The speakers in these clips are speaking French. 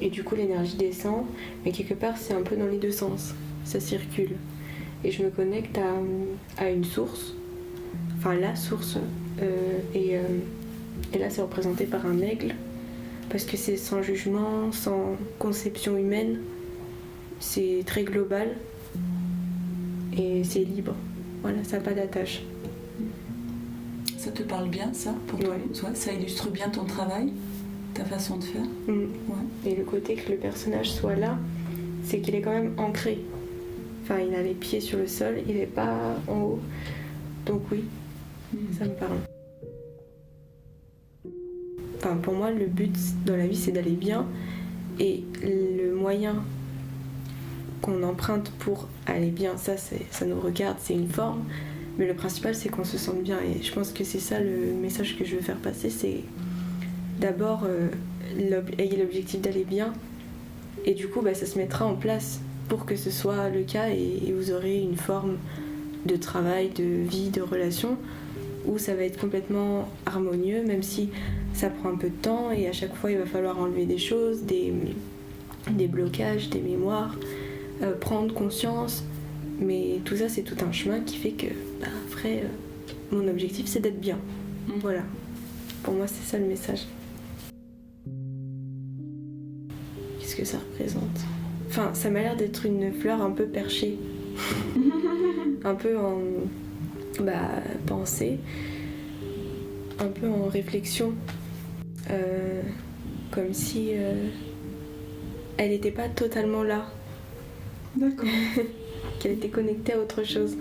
Et du coup l'énergie descend, mais quelque part c'est un peu dans les deux sens, ça circule. Et je me connecte à une source, enfin la source, et là c'est représenté par un aigle, parce que c'est sans jugement, sans conception humaine, c'est très global, et c'est libre, voilà, ça n'a pas d'attache. Ça te parle bien, ça, pour toi? Ouais. Ça illustre bien ton travail, ta façon de faire? Ouais. Et le côté que le personnage soit là, c'est qu'il est quand même ancré. Enfin, il a les pieds sur le sol, il n'est pas en haut. Donc oui, ça me parle. Enfin, pour moi, le but dans la vie, c'est d'aller bien. Et le moyen qu'on emprunte pour aller bien, ça nous regarde, c'est une forme. Mais le principal, c'est qu'on se sente bien. Et je pense que c'est ça le message que je veux faire passer, c'est d'abord ayez l'objectif d'aller bien. Et du coup, ça se mettra en place pour que ce soit le cas et vous aurez une forme de travail, de vie, de relation où ça va être complètement harmonieux, même si ça prend un peu de temps et à chaque fois il va falloir enlever des choses, des blocages, des mémoires, prendre conscience. Mais tout ça, c'est tout un chemin qui fait que, après, mon objectif, c'est d'être bien. Voilà. Pour moi, c'est ça le message. Qu'est-ce que ça représente ? Enfin, ça m'a l'air d'être une fleur un peu perchée. Un peu en pensée. Un peu en réflexion. Comme si elle n'était pas totalement là. D'accord. Qu'elle était connectée à autre chose.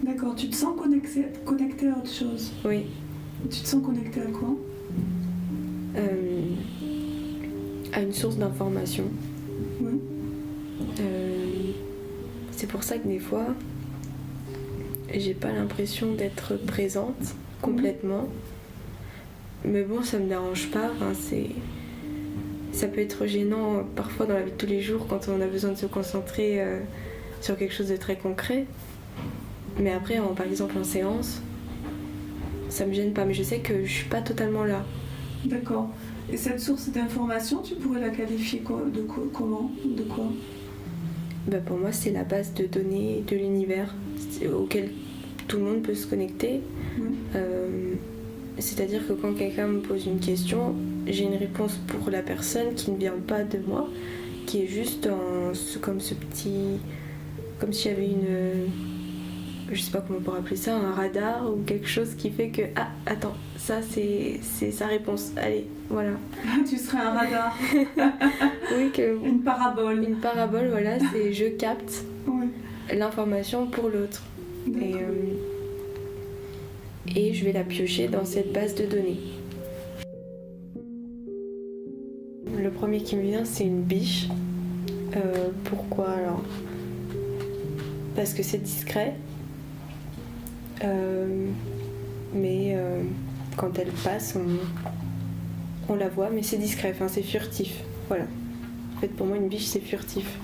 D'accord, tu te sens connectée à autre chose? Oui. Tu te sens connectée à quoi? À une source d'information. Oui. C'est pour ça que des fois, j'ai pas l'impression d'être présente complètement. Mais bon, ça me dérange pas. Enfin, ça peut être gênant parfois dans la vie de tous les jours quand on a besoin de se concentrer sur quelque chose de très concret. Mais après, par exemple en séance, ça me gêne pas. Mais je sais que je suis pas totalement là. D'accord. Et cette source d'information, tu pourrais la qualifier comment? De quoi? Pour moi, c'est la base de données de l'univers auquel tout le monde peut se connecter. C'est-à-dire que quand quelqu'un me pose une question, j'ai une réponse pour la personne qui ne vient pas de moi, qui est juste comme s'il y avait je sais pas comment on pourrait appeler ça, un radar ou quelque chose qui fait que attends, ça c'est sa réponse, allez, voilà. Tu serais un radar. Oui, une parabole. Une parabole, voilà, c'est je capte l'information pour l'autre. Et je vais la piocher dans cette base de données. Le premier qui me vient, c'est une biche. Pourquoi alors ? Parce que c'est discret. Mais quand elle passe, on la voit, mais c'est discret, enfin c'est furtif. Voilà. En fait, pour moi, une biche, c'est furtif.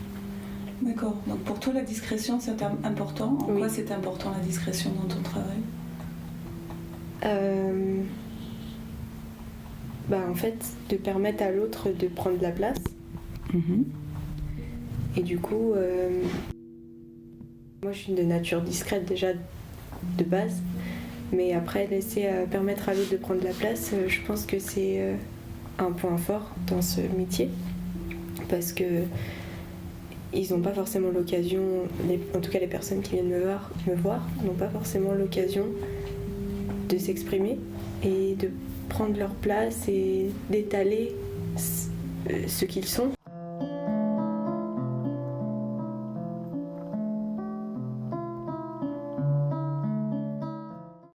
D'accord. Donc pour toi, la discrétion, c'est important. En quoi c'est important, la discrétion, dans ton travail ? En fait, de permettre à l'autre de prendre la place. Et du coup, moi je suis de nature discrète déjà de base, mais après permettre à l'autre de prendre la place, je pense que c'est un point fort dans ce métier, parce que ils n'ont pas forcément l'occasion, en tout cas les personnes qui viennent me voir n'ont pas forcément l'occasion de s'exprimer et de prendre leur place et d'étaler ce qu'ils sont.